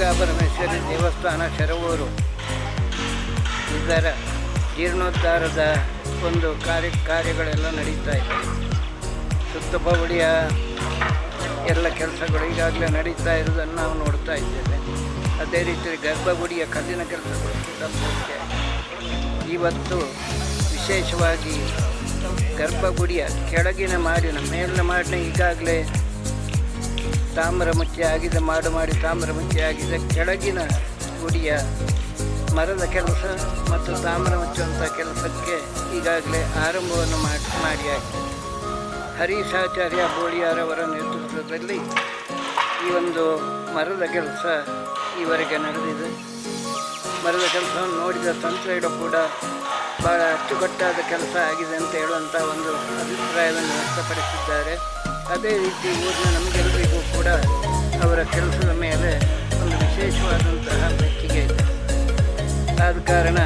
ದುರ್ಗಾಪರಮೇಶ್ವರಿ ದೇವಸ್ಥಾನ ಶರವೂರು ಇದರ ಜೀರ್ಣೋದ್ಧಾರದ ಒಂದು ಕಾರ್ಯಗಳೆಲ್ಲ ನಡೀತಾ ಇದೆ. ಸುತ್ತಬವಳಿಯ ಎಲ್ಲ ಕೆಲಸಗಳು ಈಗಾಗಲೇ ನಡೀತಾ ಇರೋದನ್ನು ನಾವು ನೋಡ್ತಾ ಇದ್ದೇವೆ. ಅದೇ ರೀತಿ ಗರ್ಭಗುಡಿಯ ಕಲ್ಲಿನ ಕೆಲಸಗಳು ಕೂಡ ಮುಖ್ಯ. ಇವತ್ತು ವಿಶೇಷವಾಗಿ ಗರ್ಭಗುಡಿಯ ಕೆಳಗಿನ ಮಾಡಿನ ಮೇಲಿನ ಮಾಡಿನ ಈಗಾಗಲೇ ತಾಮ್ರ ಮುಚ್ಚಿ ಆಗಿದೆ, ಮಾಡಿ ತಾಮ್ರ ಮುಚ್ಚಿ ಆಗಿದೆ. ಕೆಳಗಿನ ಗುಡಿಯ ಮರದ ಕೆಲಸ ಮತ್ತು ತಾಮ್ರ ಮುಚ್ಚುವಂಥ ಕೆಲಸಕ್ಕೆ ಈಗಾಗಲೇ ಆರಂಭವನ್ನು ಮಾಡಿಯಾಗಿದೆ. ಹರೀಶಾಚಾರ್ಯ ಬೋಳಿಯಾರವರ ನೇತೃತ್ವದಲ್ಲಿ ಈ ಒಂದು ಮರದ ಕೆಲಸ ಈವರೆಗೆ ನಡೆದಿದೆ. ಮರದ ಕೆಲಸವನ್ನು ನೋಡಿದ ತಂತ್ರಿಗಳು ಕೂಡ ಭಾಳ ಅಚ್ಚುಕಟ್ಟಾದ ಕೆಲಸ ಆಗಿದೆ ಅಂತ ಹೇಳುವಂಥ ಒಂದು ಅಭಿಪ್ರಾಯವನ್ನು ವ್ಯಕ್ತಪಡಿಸಿದ್ದಾರೆ. ಅದೇ ರೀತಿ ಊರಿನ ನಮಗೆಲ್ಲರಿಗೂ ಕೂಡ ಅವರ ಕೆಲಸದ ಮೇಲೆ ಒಂದು ವಿಶೇಷವಾದಂತಹ ಮೆಚ್ಚುಗೆ ಇದೆ. ಆದ ಕಾರಣ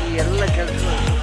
ಈ ಎಲ್ಲ ಕೆಲಸಗಳು